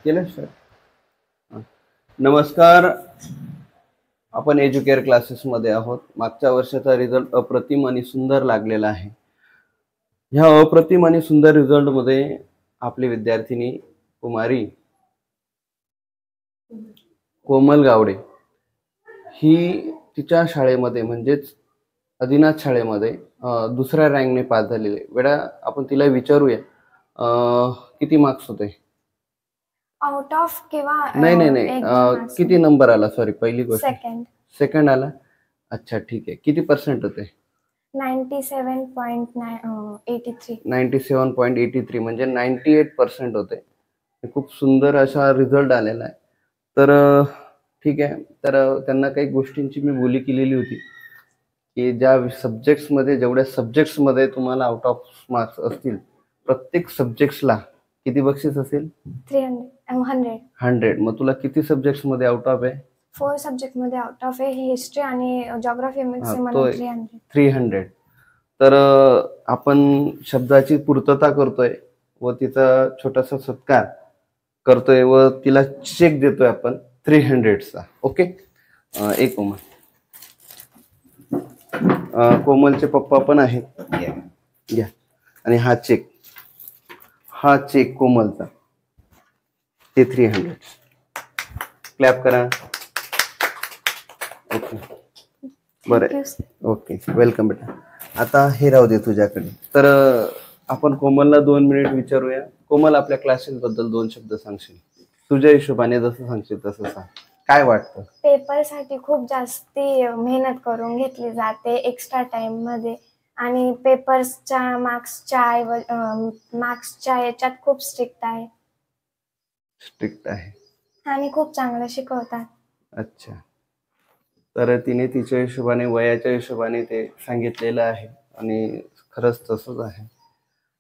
केलं सर? नमस्कार. आपण एज्युकेअर क्लासेसमध्ये आहोत. मागच्या वर्षाचा रिझल्ट अप्रतिम आणि सुंदर लागलेला आहे. ह्या अप्रतिम आणि सुंदर रिझल्टमध्ये आपली विद्यार्थिनी कुमारी कोमल गावडे ही तिच्या शाळेमध्ये म्हणजेच आदिनाथ शाळेमध्ये दुसऱ्या रँकने पास झालेली आहे. बेटा आपण तिला विचारूया किती मार्क्स होते? आउट ऑफ किंवा नाही किती नंबर आला? सॉरी, पहिली गोष्ट सेकंड आला. अच्छा, ठीक आहे. किती पर्सेंट होते? 97.83 म्हणजे 98% होते. खूप सुंदर असा रिझल्ट आलेला आहे. तर ठीक आहे. तर त्यांना काही गोष्टींची मी बोली केलेली होती की जेवढ्या सब्जेक्ट्समध्ये तुम्हाला आउट ऑफ मार्क्स असतील, प्रत्येक सब्जेक्ट्सला किती बक्षीस असेल? 100. मग तुला किती सब्जेक्ट्स मध्ये आउट ऑफ आहे? 4 सब्जेक्ट मध्ये आउट ऑफ आहे. हिस्ट्री आणि जिओग्राफी मिक्स आहे. 300. तर आपण शब्दाची पूर्तता करतोय व तिचा छोटासा सत्कार करतोय व तिला चेक देतोय आपण 300चा. ओके. एक कोमलचे पप्पा पण आहेत. घ्या. आणि हा चेक कोमलचा, ते 300. क्लॅप करा. ओके, बरं. ओके, वेलकम बेटा. आता हे राहू दे तुझ्याकडे. तर आपण कोमलला 2 मिनिट विचारूया. कोमल, आपल्या क्लासेस बद्दल 2 शब्द सांगशील? तुझ्या हिशोबाने जसं सांगशील तसं सांग. काय वाटतं? पेपरसाठी खूप जास्ती मेहनत करून घेतली जाते एक्स्ट्रा टाइम मध्ये, आणि पेपर्सच्या मार्क्सच्या याच्यात खूप स्ट्रिक्ट आहे आणि खूप चांगलं शिकवतात. अच्छा. तर तिने तिच्या हिशोबाने, वयाच्या हिशोबाने ते सांगितलेलं आहे आणि खरंच तसंच आहे.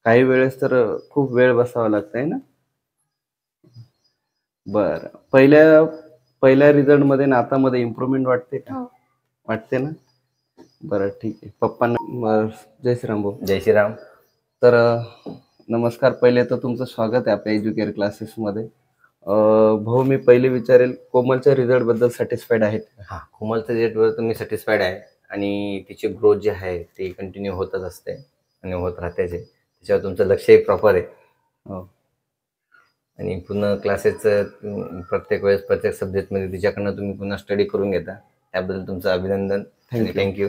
काही वेळेस तर खूप वेळ बसावा लागतंय ना. बरं, पहिल्या रिझल्ट मध्ये नातामध्ये इम्प्रूव्हमेंट वाटते का? वाटते ना. बरं, ठीक आहे. पप्पांना जय श्रीराम भाऊ. जय श्रीराम. तर नमस्कार. पहिले तर तुमचं स्वागत आहे आपल्या एज्युकेअर क्लासेसमध्ये. भाऊ, मी पहिले विचारेल, कोमलच्या रिझल्ट बद्दल सॅटिस्फाईड आहेत? हा, कोमलच्या रिझल्ट बद्दल मी सॅटिस्फाईड आहे आणि तिची ग्रोथ जी आहे ती कंटिन्यू होतच असते आणि होत राहतेच. त्याच्यावर तुमचं लक्षही प्रॉपर आहे. हो. आणि पुन्हा क्लासेसचं प्रत्येक वेळेस प्रत्येक सब्जेक्टमध्ये तिच्याकडनं तुम्ही पुन्हा स्टडी करून घेता, त्याबद्दल तुमचं अभिनंदन. थँक्यू.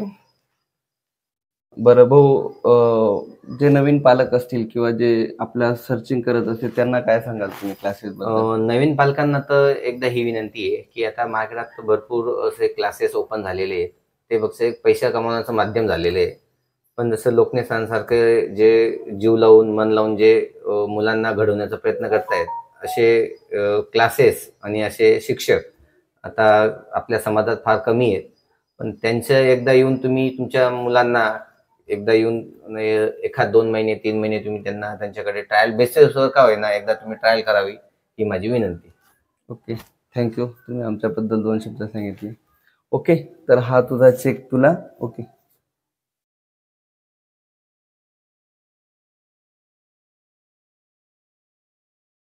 बरं भाऊ, जे नवीन पालक असतील किंवा जे आपल्या सर्चिंग करत असतील त्यांना काय सांगाल तुम्ही क्लासेस बद्दल? नवीन पालकांना तर एकदा ही विनंती आहे की आता मार्केटात भरपूर असे क्लासेस ओपन झालेले आहेत. ते फक्त एक पैसा कमावण्याचं माध्यम झालेले आहे. पण जसं लोकनेसांसारखे जे जीव लावून मन लावून जे मुलांना घडवण्याचा प्रयत्न करतायत, असे क्लासेस आणि असे शिक्षक आता आपल्या समाजात फार कमी आहेत. पण त्यांचं एकदा येऊन तुम्ही तुमच्या मुलांना एकदा येऊन 1-2 महिने 3 महिने तुम्ही त्यांना त्यांच्याकडे ट्रायल बेसिसवर का होईना एकदा तुम्ही ट्रायल करावी, ही माझी विनंती. Okay, thank you. तुम्ही आमच्याबद्दल 2 शब्द सांगितले. ओके, तर हा तुझा चेक तुला. ओके.